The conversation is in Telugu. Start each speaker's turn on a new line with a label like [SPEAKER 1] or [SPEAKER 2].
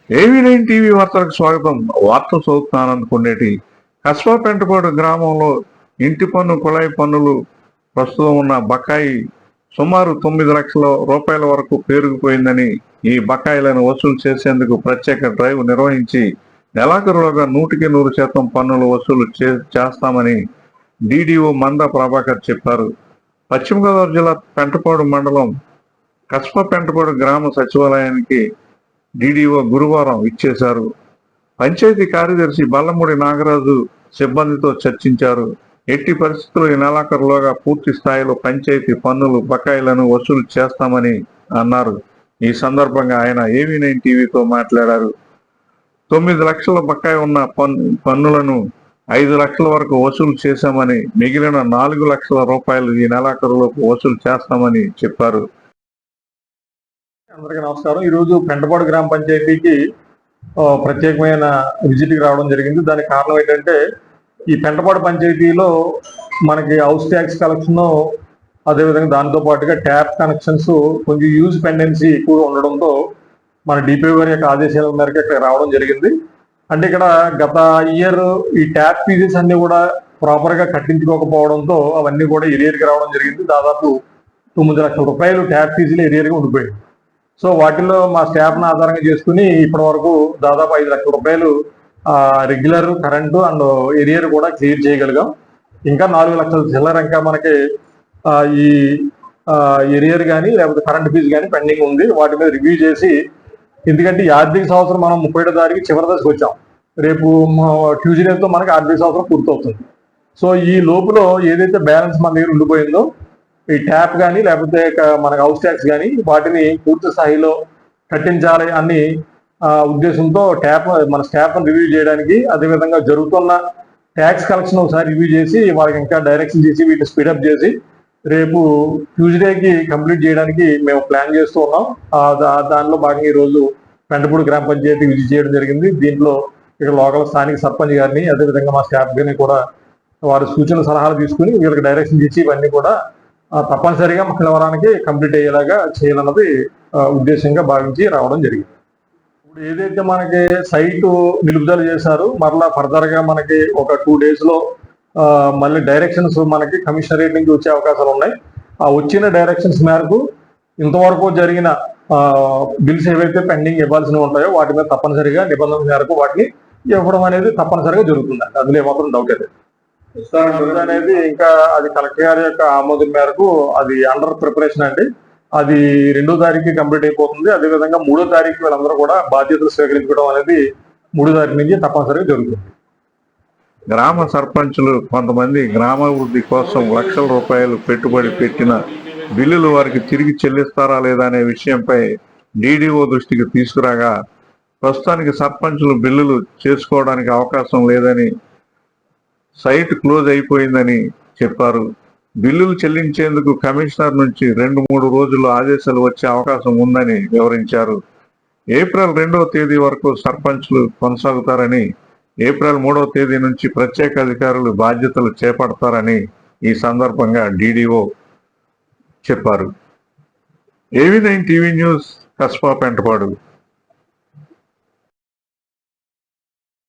[SPEAKER 1] ఏవీ9 టీవీ వార్తలకు స్వాగతం. వార్తలు చదువుతున్నాను కొండేటి. కస్బా పెంటపాడు గ్రామంలో ఇంటి పన్ను కుళాయి పన్నులు ప్రస్తుతం ఉన్న బకాయి సుమారు 9 లక్షల రూపాయల వరకు పేరుకుపోయిందని, ఈ బకాయిలను వసూలు చేసేందుకు ప్రత్యేక డ్రైవ్ నిర్వహించి నెలాఖరులోగా 100% పన్నులు వసూలు చేస్తామని డీడీఓ మంద ప్రభాకర్ చెప్పారు. పశ్చిమ గోదావరి జిల్లా పెంటపాడు మండలం కస్బా పెంటపాడు గ్రామ సచివాలయానికి డీడీఓ గురువారం ఇచ్చేశారు. పంచాయతీ కార్యదర్శి బల్లమూడి నాగరాజు సిబ్బందితో చర్చించారు. ఎట్టి పరిస్థితుల్లో ఈ నెలాఖరులోగా పూర్తి స్థాయిలో పంచాయతీ పన్నులు బకాయిలను వసూలు చేస్తామని అన్నారు. ఈ సందర్భంగా ఆయన ఏవీ9 టీవీతో మాట్లాడారు. 9 లక్షల బకాయి ఉన్న పన్నులను 5 లక్షల వరకు వసూలు చేశామని, మిగిలిన 4 లక్షల రూపాయలు ఈ నెలాఖరులోపు వసూలు చేస్తామని చెప్పారు.
[SPEAKER 2] అందరికీ నమస్కారం. ఈరోజు పెంటపాడు గ్రామ పంచాయతీకి ప్రత్యేకమైన విజిట్కి రావడం జరిగింది. దానికి కారణం ఏంటంటే, ఈ పెంటపాడు పంచాయతీలో మనకి హౌస్ ట్యాక్స్ కలెక్షన్, అదేవిధంగా దానితో పాటుగా ట్యాప్ కనెక్షన్స్ కొంచెం యూజ్ పెండెన్సీ ఎక్కువగా ఉండడంతో మన డిపిఓ గారి యొక్క ఆదేశాల మేరకు ఇక్కడ రావడం జరిగింది. అంటే ఇక్కడ గత ఇయర్ ఈ ట్యాప్ ఫీజెస్ అన్ని కూడా ప్రాపర్గా కట్టించుకోకపోవడంతో అవన్నీ కూడా ఎరియర్కి రావడం జరిగింది. దాదాపు 9 లక్షల రూపాయలు ట్యాప్ ఫీజులు ఎరియర్గా ఉండిపోయింది. సో వాటిల్లో మా స్టాఫ్ను ఆధారంగా చేసుకుని ఇప్పటి వరకు దాదాపు 5 లక్షల రూపాయలు రెగ్యులర్ కరెంటు అండ్ ఎరియర్ కూడా క్లియర్ చేయగలిగాం. ఇంకా 4 లక్షల చిల్లర ఇంకా మనకి ఈ ఎరియర్ కానీ లేకపోతే కరెంట్ ఫీజు కానీ పెండింగ్ ఉంది. వాటి మీద రివ్యూ చేసి, ఎందుకంటే ఈ ఆర్థిక సంవత్సరం మనం 31వ తారీఖు చివరి దశకు వచ్చాం. రేపు ట్యూస్డేతో మనకి ఆర్థిక సంవత్సరం పూర్తవుతుంది. సో ఈ లోపులో ఏదైతే బ్యాలెన్స్ మన దగ్గర ఉండిపోయిందో ఈ ట్యాప్ కానీ లేకపోతే మనకు హౌస్ ట్యాక్స్ కానీ వాటిని పూర్తి స్థాయిలో కట్టించాలి అన్ని ఉద్దేశంతో మన స్టాఫ్ను రివ్యూ చేయడానికి, అదేవిధంగా జరుగుతున్న ట్యాక్స్ కలెక్షన్ ఒకసారి రివ్యూ చేసి వాళ్ళకి ఇంకా డైరెక్షన్ చేసి వీటిని స్పీడప్ చేసి రేపు ట్యూస్డేకి కంప్లీట్ చేయడానికి మేము ప్లాన్ చేస్తూ ఉన్నాం. దానిలో భాగంగా ఈరోజు పెంటపూడి గ్రామ పంచాయతీ విజిట్ చేయడం జరిగింది. దీంట్లో ఇక్కడ లోకల్ స్థానిక సర్పంచ్ గారిని, అదేవిధంగా మా స్టాఫ్ గారిని కూడా వారి సూచన సలహాలు తీసుకుని వీళ్ళకి డైరెక్షన్ చేసి ఇవన్నీ కూడా తప్పనిసరిగా మంగళవారానికి కంప్లీట్ అయ్యేలాగా చేయాలన్నది ఉద్దేశంగా భావించి రావడం జరిగింది. ఇప్పుడు ఏదైతే మనకి సైటు నిలుపుదల చేశారో మరలా ఫర్దర్గా మనకి ఒక 2 డేస్లో మళ్ళీ డైరెక్షన్స్ మనకి కమిషనరేట్ నుంచి వచ్చే అవకాశాలు ఉన్నాయి. ఆ వచ్చిన డైరెక్షన్స్ మేరకు ఇంతవరకు జరిగిన బిల్స్ ఏవైతే పెండింగ్ ఇవ్వాల్సినవి ఉంటాయో వాటి మీద తప్పనిసరిగా నిబంధనల మేరకు వాటిని ఇవ్వడం అనేది తప్పనిసరిగా జరుగుతుంది. అందులో ఏమాత్రం డౌట్ లేదు. అనేది ఇంకా అది కలెక్టర్ గారి యొక్క ఆమోదం మేరకు అది అండర్ ప్రిపరేషన్ అండి. అది 2వ తారీఖు కంప్లీట్ అయిపోతుంది. అదేవిధంగా 3వ తారీఖు వీళ్ళందరూ కూడా బాధ్యతలు స్వీకరించడం అనేది 3వ తారీఖు నుంచి తప్పనిసరిగా జరుగుతుంది.
[SPEAKER 1] గ్రామ సర్పంచులు కొంతమంది గ్రామాభివృద్ధి కోసం లక్షల రూపాయలు పెట్టుబడి పెట్టిన బిల్లులు వారికి తిరిగి చెల్లిస్తారా లేదా అనే విషయంపై డీడీఓ దృష్టికి తీసుకురాగా, ప్రస్తుతానికి సర్పంచులు బిల్లులు చేసుకోవడానికి అవకాశం లేదని, సైట్ క్లోజ్ అయిపోయిందని చెప్పారు. బిల్లులు చెల్లించేందుకు కమిషనర్ నుంచి 2-3 రోజుల్లో ఆదేశాలు వచ్చే అవకాశం ఉందని వివరించారు. ఏప్రిల్ 2వ తేదీ వరకు సర్పంచ్లు కొనసాగుతారని, ఏప్రిల్ 3వ తేదీ నుంచి ప్రత్యేక అధికారులు బాధ్యతలు చేపడతారని ఈ సందర్భంగా డీడీఓ చెప్పారు. ఏవీ9 టీవీ న్యూస్, కస్బా పెంటపాడు.